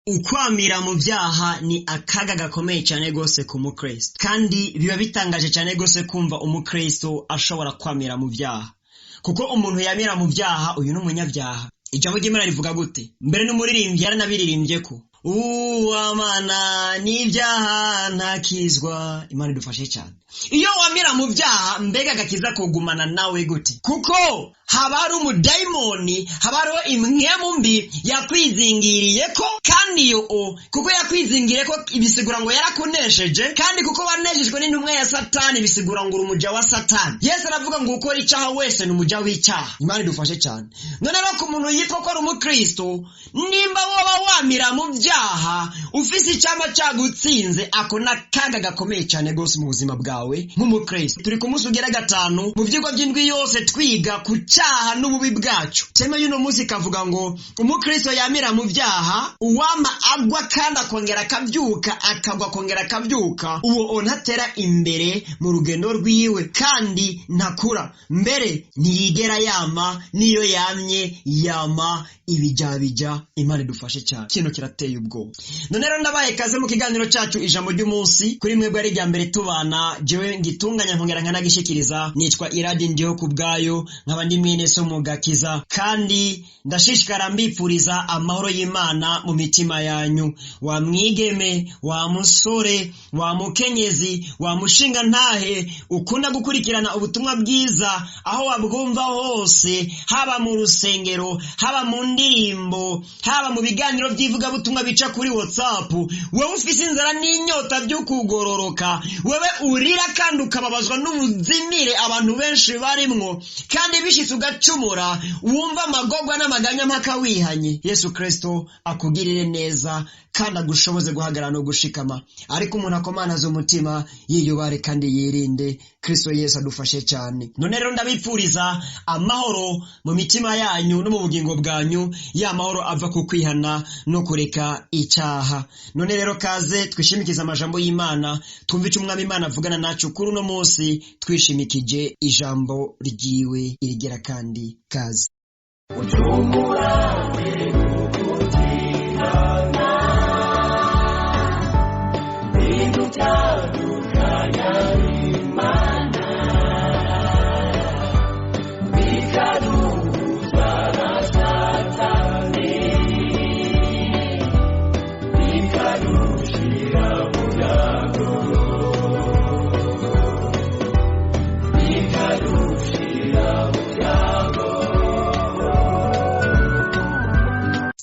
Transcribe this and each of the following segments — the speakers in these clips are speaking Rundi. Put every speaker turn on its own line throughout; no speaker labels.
Ukwamira mu byaha ni akaga gakomeye cyane gose ku mukristo, kandi biba bitangaje cyane gose kumva umukristo ashobora kwamira mu byaha, kuko umuntu yamira mu byaha uyu n'umunyabyaha. Ijambo ry'Imana rivuga gute? Mbere n'umuririmbyi yaranabiririmbye ko uwamana n'ibyaha ntakizwa. Imana idufashe cyane. Iyo wamira mu byaha, mbega agakiza kugumana nawe gute? Kuko haba hari umudayimoni, haba hariho imwemu mbi yakwizingiriye ko, kandi iyo kuko yakwizingiriye ko ibisigura ngo yarakunesheje, kandi kuko waneshejwe n'intumwa ya Satani bisigura ngo uri umuja wa Satani. Yesu aravuga ngo ukora icyaha wese ni umuja w'icyaha. Imana idufashe cyane. None rero ku muntu yitwa ko ari umukristo, nimba woba wamira mu byaha ufise icyama cyagutsinze, ako n'akaga gakomeye cyane gose mu buzima bwawe nk'umukristo. Turi ku munsi ugera 5 mu vyigwa by'indwi yose twiga ku cyaha n'ububi bwacu. Tema y'uno munsi kavuga ngo umukristo yamira mu byaha, uwama agwa kandi akongera akabyuka, akagwa akongera akabyuka, uwo onatera imbere mu rugendo rwiwe kandi ntakura, mbere ntiyigera yama, niyo yamye yama ibijabija. Imana idufashe cyane. Kino kirateye ubwoba. None rero ndabaye kaze mu kiganiro cyacu ijambo ry'umunsi, kuri mwebwe ari rya mbere tubana, jewe ngitunganya nkongera nkanagishikiriza, nitwa Iradi Ndiho kubwayo, nkaba ndi mwene so mu gakiza, kandi ndashishikara mbipfuriza amahoro y'Imana mu mitima yanyu. Wa mwigeme, wa musore, wa mukenyezi, wa mushinga ntahe ukunda gukurikirana ubutumwa bwiza aho wabwumva hose, haba mu rusengero, haba mu ndirimbo, haba mu biganiro by'ivuga butumwa bica kuri WhatsApp, wewe ufise inzara n'inyota byo kugororoka, wewe urira kandi ukababazwa n'ubuzimire abantu benshi barimwo, kandi bishitse ugacumura, wumva amagogwa n'amaganya mpaka wihanye, Yesu Kristo akugirire neza kandi agushoboze guhagarara no gushikama. Ariko umuntu akomanaza umutima yiyubare kandi yirinde. Kristo Yesu adufashe cyane. None rero ndabipfuriza amahoro mu mitima yanyu no mu bugingo bwanyu, ya mahoro ava ku kwihana no kureka icyaha. None rero kaze twishimikiza amajambo y'Imana, twumve icyo umwami Imana avugana nacu kuri uno munsi, twishimikije ijambo ryiwe irigera kandi kaze.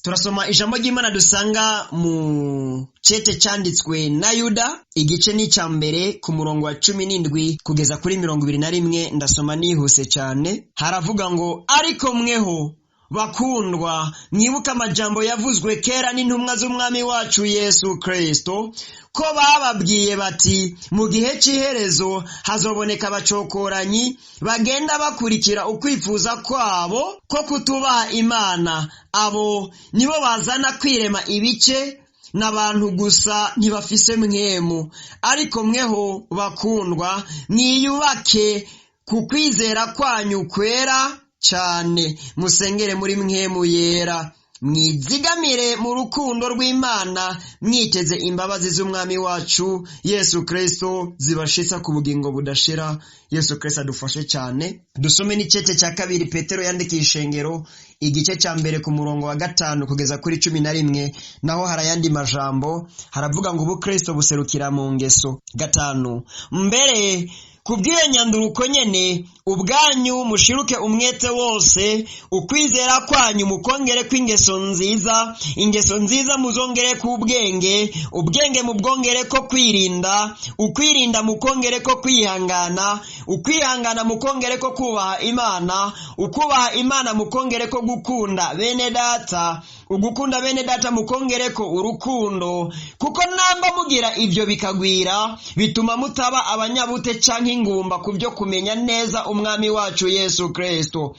Turasoma ijambo ry'Imana dusanga mu cete cyanditswe na Yuda, igice ni cya mbere ku murongo wa 17 kugeza kuri 21. Ndasoma nihuse cyane. Haravuga ngo, ariko mweho bakundwa, mwibuka amajambo yavuzwe kera n'intumwa z'umwami wacu Yesu Kristo, ko bababwiye bati, mu gihe cy'iherezo hazoboneka abacokoranyi bagenda bakurikira ukwifuza kwabo ko kutubaha Imana. Abo nibo bazana kwirema ibice n'abantu gusa, ntibafise mwemu. Ariko mweho bakundwa, mwiyubake ku kwizera kwanyu kwera cyane, musengere muri mwemu yera, mwizigamire mu rukundo rw'Imana, mwiteze imbabazi z'umwami wacu Yesu Kristo zibashitsa ku bugingo budashira. Yesu Kristo adufashe cyane. Dusome n'icete cya 2 Petero yandikiye ishengero, igice cya mbere ku murongo wa 5 kugeza kuri 11. Naho harayandi majambo, haravuga ngo ubukristo buserukira mu ngeso. 5 mbere kubw'iyo nyanduruko nyene, ubwanyu mushiruke umwete wose, ukwizera kwanyu mukongere kw'ingeso nziza, ingeso nziza muzongere k'ubwenge, ubwenge mubwongere ko kwirinda, ukwirinda mukongere ko kwihangana, ukwihangana mukongere ko kubaha Imana, ukubaha Imana mukongere ko gukunda bene data, ugukunda bene data mukongere ko urukundo. Kuko namba mugira ibyo bikagwira, bituma mutaba abanyabute canke ingumba kubyo kumenya neza umwami wacu Yesu Kristo.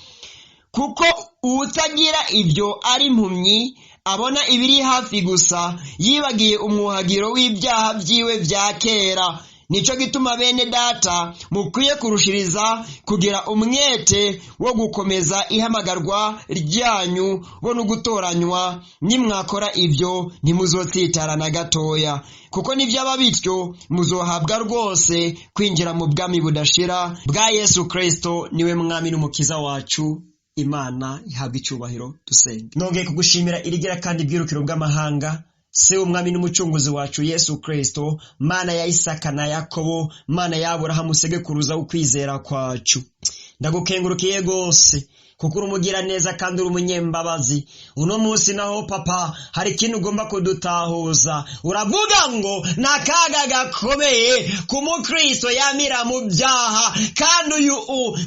Kuko utagira ibyo ari impumyi, abona ibiri hafi gusa, yibagiye umwuhagiro w'ibyaha byiwe bya kera. Nico gituma bene data mukwiye kurushiriza kugira umwete wo gukomeza ihamagarwa ryanyu bo no gutoranywa. Nimwakora ivyo ntimuzotsitara na gatoya, kuko nivyaba bityo muzohabwa rwose kwinjira mu bwami budashira bwa Yesu Kristo, niwe mwami n'umukiza wacu. Imana ihabwa icubahiro. Dusenge. Nongeye kugushimira irigira kandi bwirukiro bw'amahanga, se umwami n'umucunguzi wacu Yesu Kristo, Mana ya Isaka na Yakobo, Mana ya Aburahamu, segekuruza ukwizera kwacu. Ndagukengurukiye gose kuko urumugira neza kandi uri umunyembabazi. Uno munsi naho papa hari ikintu ugomba kudutahuza. Uravuga ngo nakaga gakomeye ku mukristo yamira mu byaha, kandi uyu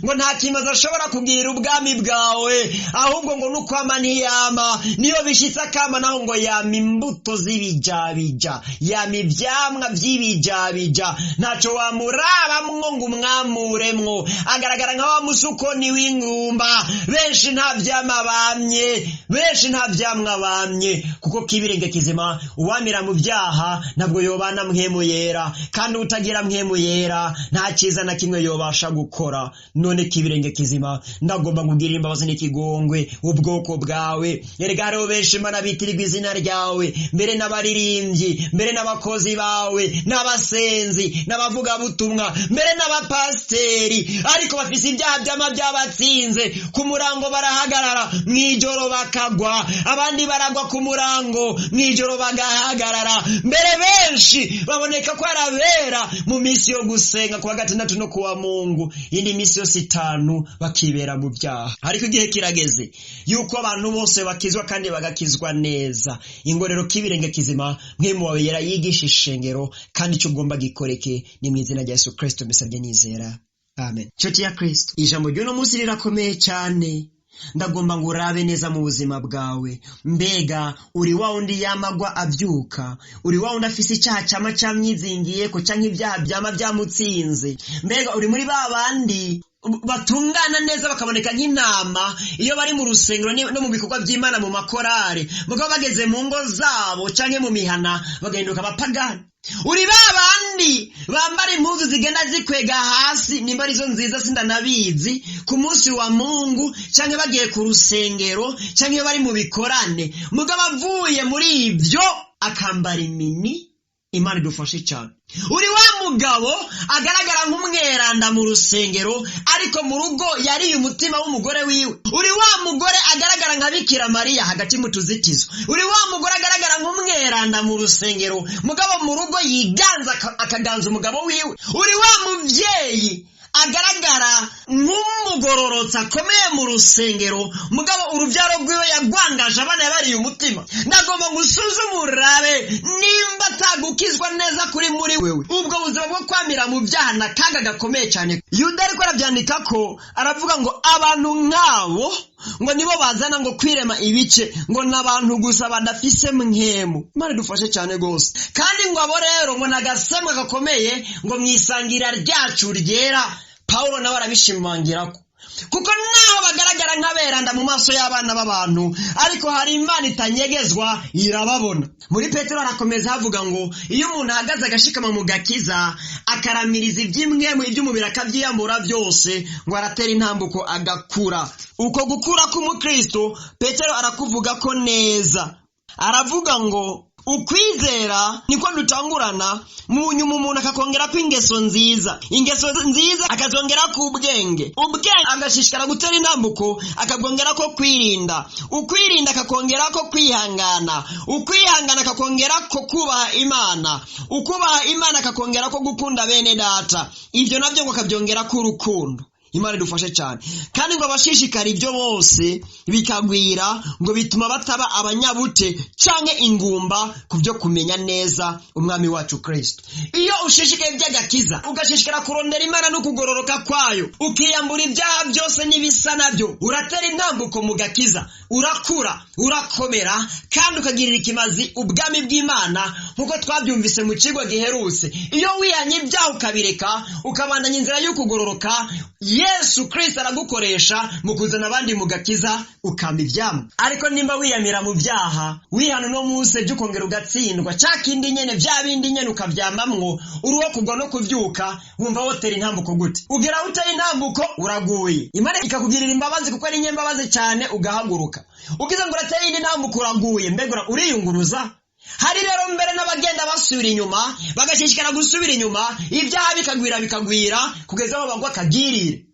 ngo nta kimaze ashobora kugira ubwami bwawe, ahubwo ngo nukwama ntiyama. Niyo bishitse akama naho ngo yama imbuto z'ibijabija, yama ivyamwa vy'ibijabija. Ntaco wamurabamwo ngo umwamuremwo, agaragara nka wa musukoni w'ingumba. Benshi nta vyama bamye, kuko kibirenge kizima uwamira mu byaha ntabwo yobana mpwemu yera, kandi utagira mpwemu yera nta cyiza na kimwe yobasha gukora. None kibirenge kizima, ndagomba kugirira imbabazi n'ikigongwe ubwoko bwawe. Erega hariho benshi Mana bitirirwa izina ryawe, mbere n'abaririmbyi, mbere n'abakozi bawe, n'abasenzi, n'abavuga butumwa, mbere n'abapasteri, ariko bafise ibyaha byama byabatsinze. Ku murango barahagarara, mwijoro bakagwa, abandi baragwa ku murango, mwijoro bagahagarara. Mbere benshi baboneka ko arabera mu misi yo gusenga kuwa gatandatu no kuwa Mungu, indi misi yose 5 bakibera mu byaha. Ariko igihe kirageze yuko abantu bose bakizwa kandi bagakizwa neza. Ingorero kibirenge kizima, mwemu wawe yera yigisha ishengero, kandi icyo ugomba gikoreke. Ni mu izina rya Yesu Kristo mbisabye nizera, amen. Nshuti ya Kristo, ijambo ry'uno munsi rirakomeye cyane. Ndagomba ngo urabe neza mu buzima bwawe. Mbega uri wa undi yamagwa abyuka? Uri wa undi afise icyaha cyama cyamyizingiye ko canke ibyaha byama byamutsinze? Mbega uri muri babandi batungana neza bakaboneka nk'intama iyo bari mu rusengero no mu bikorwa by'Imana mu makorare, mugabo bageze mu ngo zabo canke mu mihana bagahinduka abapagani? Uri babandi bambara impuzu zigenda zikwega hasi, nimba arizo nziza sindanabizi, ku munsi wa Mungu canke bagiye ku rusengero canke bari mu bikorane, mugabo avuye muri ibyo akambara imini? Imana idufashe cyane. Uri wa mugabo agaragara nk'umweranda mu rusengero, ariko mu rugo yariye umutima w'umugore wiwe. Uri wa mugore agaragara nka Bikira Mariya hagati mu tuzitizo. Uri wa mugore agaragara nk'umweranda mu rusengero, mugabo mu rugo yiganza akaganza umugabo wiwe. Uri wa muvyeyi agaragara nk'umugororotsi akomeye mu rusengero, mugabo urubyaro rwiwe yagwangaje abana yabariye umutima. Ndagomba ngusuzume urabe nimba atagukizwa neza kuri muri wewe. Ubwo buzima bwo kwamira mu byaha nakaga gakomeye cyane. Yuda ariko arabyandika ko aravuga ngo abantu nk'abo ngo nibo bazana ngo kwirema ibice, ngo n'abantu gusa badafise mwemu. Imana dufashe cyane gose. Kandi ngo abo rero ngo nagasemwa gakomeye ngo mwisangira ryacu ryera. Paulo nawe arabishimangirako, kuko naho bagaragara nk'aberanda mu maso y'abana b'abantu, ariko hari Imana itanyegezwa, irababona. Muri Petero arakomeza havuga ngo iyo umuntu ahagaze agashikama mu gakiza, akaramiriza iby'imwemu iby'umubiri akabyiyambura byose, ngo aratera intambuko agakura. Uko gukura k'umukristo Petero arakuvuga ko neza. Aravuga ngo ukwizera niko dutangurana, mu nyuma umuntu akakongera ko ingeso nziza akazongera ku ubwenge agashishikara gutera intambuko akagongera ko kwirinda, ukwirinda akakongera ko kwihangana, ukwihangana akakongera ko kubaha Imana, ukubaha Imana akakongera ko gukunda bene data, ibyo nabyo ngo akabyongera ko urukundo. Imana idufashe cyane. Kandi ngo abashishikara ibyo bose bikagwira, ngo bituma bataba abanyabute canke ingumba ku byo kumenya neza umwami wacu Kristo. Iyo ushishikaye iby'agakiza, ugashishikara kurondera Imana no kugororoka kwayo, ukiyambura ibyaha byose n'ibisa nabyo, uratera intambuko mu gakiza, urakura, urakomera, kandi ukagirira ikimazi ubwami bw'Imana nkuko twabyumvise mu kigo giherutse, iyo wihanye ibyaha ukabireka ukabandanya inzira yo kugororoka, Yesu Kristo aragukoresha mu kuzana abandi mu gakiza ukama ivyamwa. Ariko nimba wiyamira mu byaha, wihana no munsi byo kongera ugatsindwa, cyakindi nyene vya bindi nyene ukavyamamwo, uruwo kugwa no kuvyuka, wumva wotera intambuko gute? Ugera utera intambuko uraguye, Imana ikakugirira imbabazi kuko ari nyembabazi cyane, ugahaguruka. Ugize ngo urateye indi ntambuko uraguye, mbega uriyunguruza? Hari rero mbere n'abagenda basubira inyuma, bagashishikara gusubira inyuma, ibyaha bikagwira kugeza aho bagwa kagirire.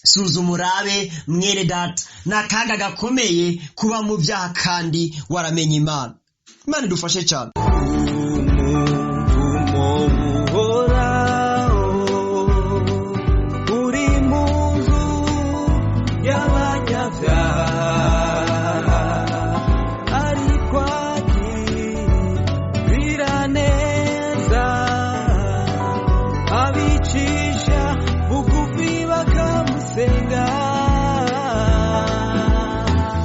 Suzuma urabe mwene data, n'akaga gakomeye kuba mu byaha kandi waramenye Imana. Imana idufashe cyane.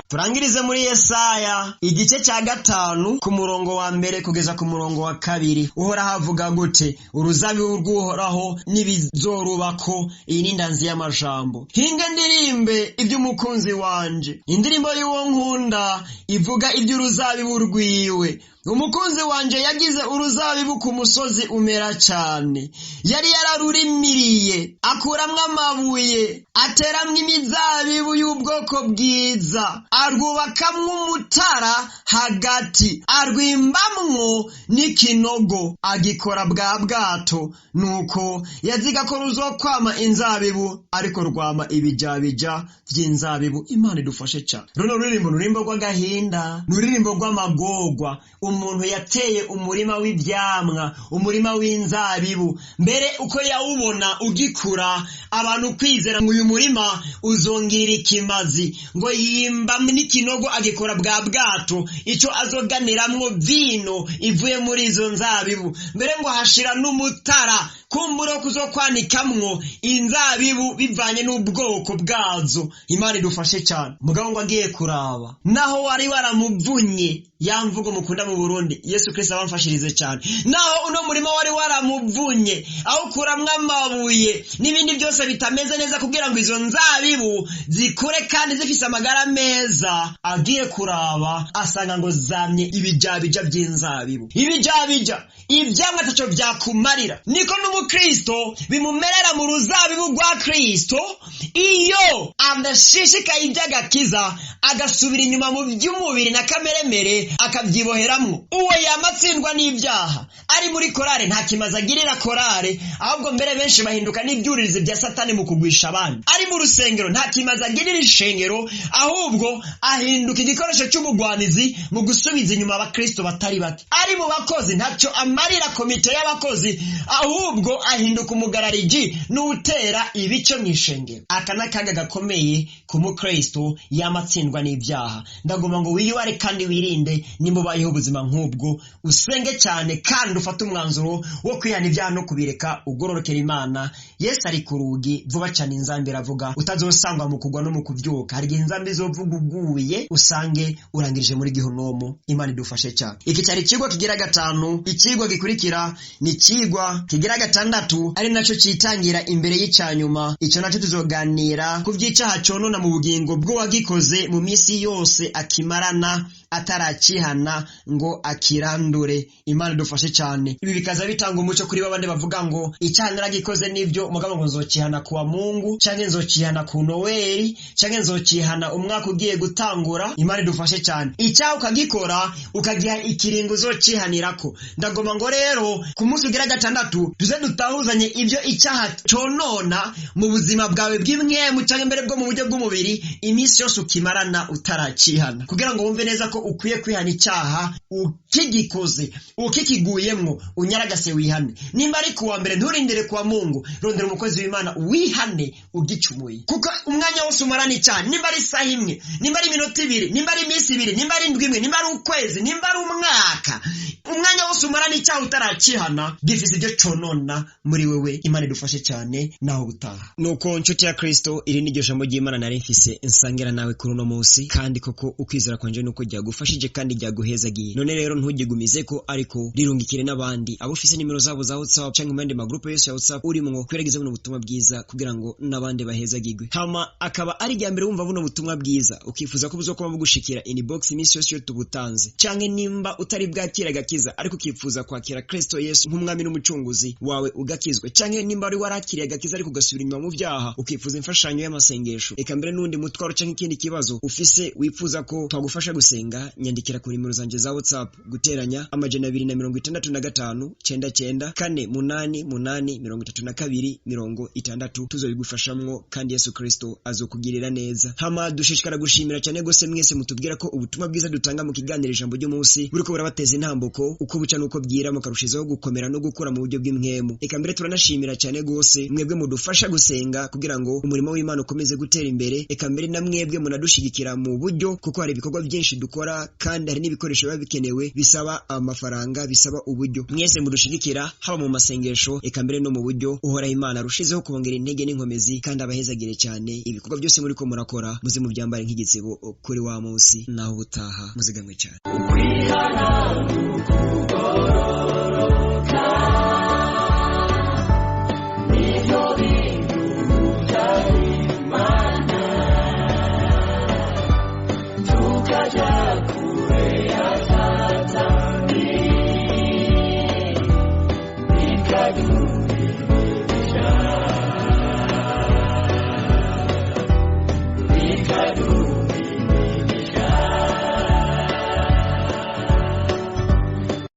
Turangirize muri Yesaya igice cya 5 ku murongo wa mbere kugeza ku murongo wa 2. Uhora havuga gute? Uruzabibu rw'Uhoraho n'ibizorubako. Iyi ni ndanzi y'amajambo. Hinga ndirimbe iby'umukunzi wanje, indirimbo y'uwo nkunda ivuga iby'uruzabibu rwiwe. Umukunzi wanje yagize uruzabibu ku musozi umera cyane, yari yararurimiriye akuramwo amabuye, ateramwo imizabibu y'ubwoko bwiza, arwubakamwo umutara hagati, arwimbamwo n'ikinogo, agikora bwa bwato. Nuko yaziga ko ruzokwama inzabibu, ariko rwama ibijabija vy'inzabibu. Imana idufashe cyane. Runo rurimbo rw'agahinda, rurimbo rw'amagorwa. Umuntu yateye umurima w'ivyamwa, umurima w'inzabibu, mbere uko yawubona ugikura, abantu kwizera ngo uyu murima uzongirira ikimazi, ngo yimba n'ikinogo, agikora bwa bwato, ico azoganiramwo vino ivuye muri izo nzabibu, mbere ngo hashira n'umutara kumbura kuzokwanikamwo inzabibu bivanye n'ubwoko bwazo. Imana idufashe cyane. Mugabo ngo agiye kuraba, naho wari waramuvunye, yamvugo mukunda mu Burundi, Yesu Kristo abamfashirize cyane, naho uno murima wari waramuvunye, aho kuramwa amabuye n'ibindi byose bitameze neza kugira ngo izo nzabibu zikure kandi zifise amagara meza, agiye kuraba asanga ngo zamye ibijabija by'inzabibu. Ibijabija ivyamwa taco vyakumarira. Niko n'umukristo bimumerera mu ruzabibu rwa Kristo, iyo adashishikaye iby'agakiza agasubira inyuma mu by'umubiri na kameremere akavyiboheramwo. Uwo yamatsindwa n'ibyaha ari muri korale nta kimaze agirira korale, ahubwo mbere benshi bahinduka n'ibyuririzi bya Satani mu kugwisha abandi. Ari mu rusengero nta kimaze agirira ishengero, ahubwo ahinduka igikoresho cy'umugwanizi mu gusubiza inyuma abakristo batari bake. Ari mu bakozi ntacyo amarira komite y'abakozi, ahubwo ahinduka umugarariji n'utera ibice mu ishengero. Aka n'akaga gakomeye ku mukristo yamatsindwa n'ibyaha. Ndagomba ngo wiyuare kandi wirinde nimubayeho ubuzima nk'ubwo, usenge cyane kandi ufate umwanzuro wo kwihana ibyaha no kubireka, ugororokera Imana. Yesu ari ku rugi vuba cyane. Inzambi iravuga utazosangwa mu kugwa no mu kuvyuka. Hari inzambi zovuga uguye usange urangirije muri gihonomo. Imana idufashe cyane. Iki cyari ikigwa kigira 5. Ikigwa gikurikira ni ikigwa kigira 6, ari naco citangira imbere y'icanyuma. Ico naco tuzoganira ku by'icaha conona mu bugingo bw'uwagikoze mu misi yose akimarana ataracihana ngo akirandure. Imana idufashe cyane. Ibi bikaza bitanga umuco kuri babandi bavuga ngo icyaha naragikoze nivyo, mugabo ngo nzokihana kuwa Mungu, canke nzokihana ku Noeli, canke nzokihana umwaka ugiye gutangura. Imana idufashe cyane. Icyaha ukagikora ukagiha ikiringo uzocihanirako. Ndagoma ngo rero ku munsi ugira 6 tuze dutahuzanye ibyo icyaha conona mu buzima bwawe bw'imwemu canke mbere bwo mu buryo bw'umubiri, imisi yose ukimarana utaracihana, kugira ngo wumve neza ko ukwiye kwihana icyaha ukigikoze, ukikiguyemwo unyaragase wihane. Nimba ari kuwa mbere nturindire kuwa Mungu, rondera umukozi w'Imana wihane ugicumuye, kuko umwanya wose umarana icyaha. Nimba ari isaha imwe, nimba ari iminota 2, nimba ari imisi 2, nimba ari indwi imwe, nimba ari ukwezi, nimba ari umwaka, umwanya wose cyose umara n'icyaha utarakihana gifise ibyo conona muri wewe. Imana idufashe cyane naho gutaha. Nuko nshuti ya Kristo, iri ni ryo jambo ry'Imana nari mfise nsangira nawe kuri uno munsi, kandi koko ukwizera kwanje nuko ryagufashije kandi ryaguhezagiye. None rero ntugigumizeko, ariko rirungikire n'abandi abo ufise nimero zabo za WhatsApp cyangwa impande magroupe yose ya WhatsApp urimwo, kwiragiza buno butumwa bwiza kugira ngo n'abandi bahezagirwe. Hama akaba ari rya mbere wumva buno butumwa bwiza ukifuza ko buzokoma bugushikira inbox iminsi yose yo tubutanze, canke nimba utari bwakira gakiza ariko ukifuza kwakira Kristo Yesu nk'umwami n'umucunguzi wawe ugakizwe, canke nimba ari warakiriye gakiza ariko ugasubira inyuma mu byaha ukifuza imfashanyo y'amasengesho, eka mbere n'undi mutwaro canke ikindi kibazo ufise wifuza ko twagufasha gusenga, nyandikira ku nimero zanje za WhatsApp guteranya 265 99 488 tuzobigufashamwo, kandi Yesu Kristo azokugirira neza. Hama dushishikara gushimira cyane gose mwese mutubwira ko ubutumwa bwiza dutanga mu kiganiro ijambo ry'umunsi buriko burabateza intambuko uko buca nuko bwira, mukarushizaho gukomera no gukura mu buryo bw'imwemu. Eka mbere turanashimira cyane gose mwebwe mudufasha gusenga kugira ngo umurimo w'Imana ukomeze gutera imbere. Eka mbere na mwebwe munadushigikira mu buryo, kuko hari ibikorwa byinshi dukora kandi hari n'ibikoresho biba bikenewe bisaba amafaranga, bisaba uburyo. Mwese mudushigikira haba mu masengesho, eka mbere no mu buryo. Uhora Imana rushizeho kubongera intege n'inkomezi kandi abahezagire cyane. Ibikorwa byose muri ko murakora muze mu byambare nk'igitsebo kuri wa munsi naho ubutaha, muzigamwe cyane.
Tukaja kure ya Satani,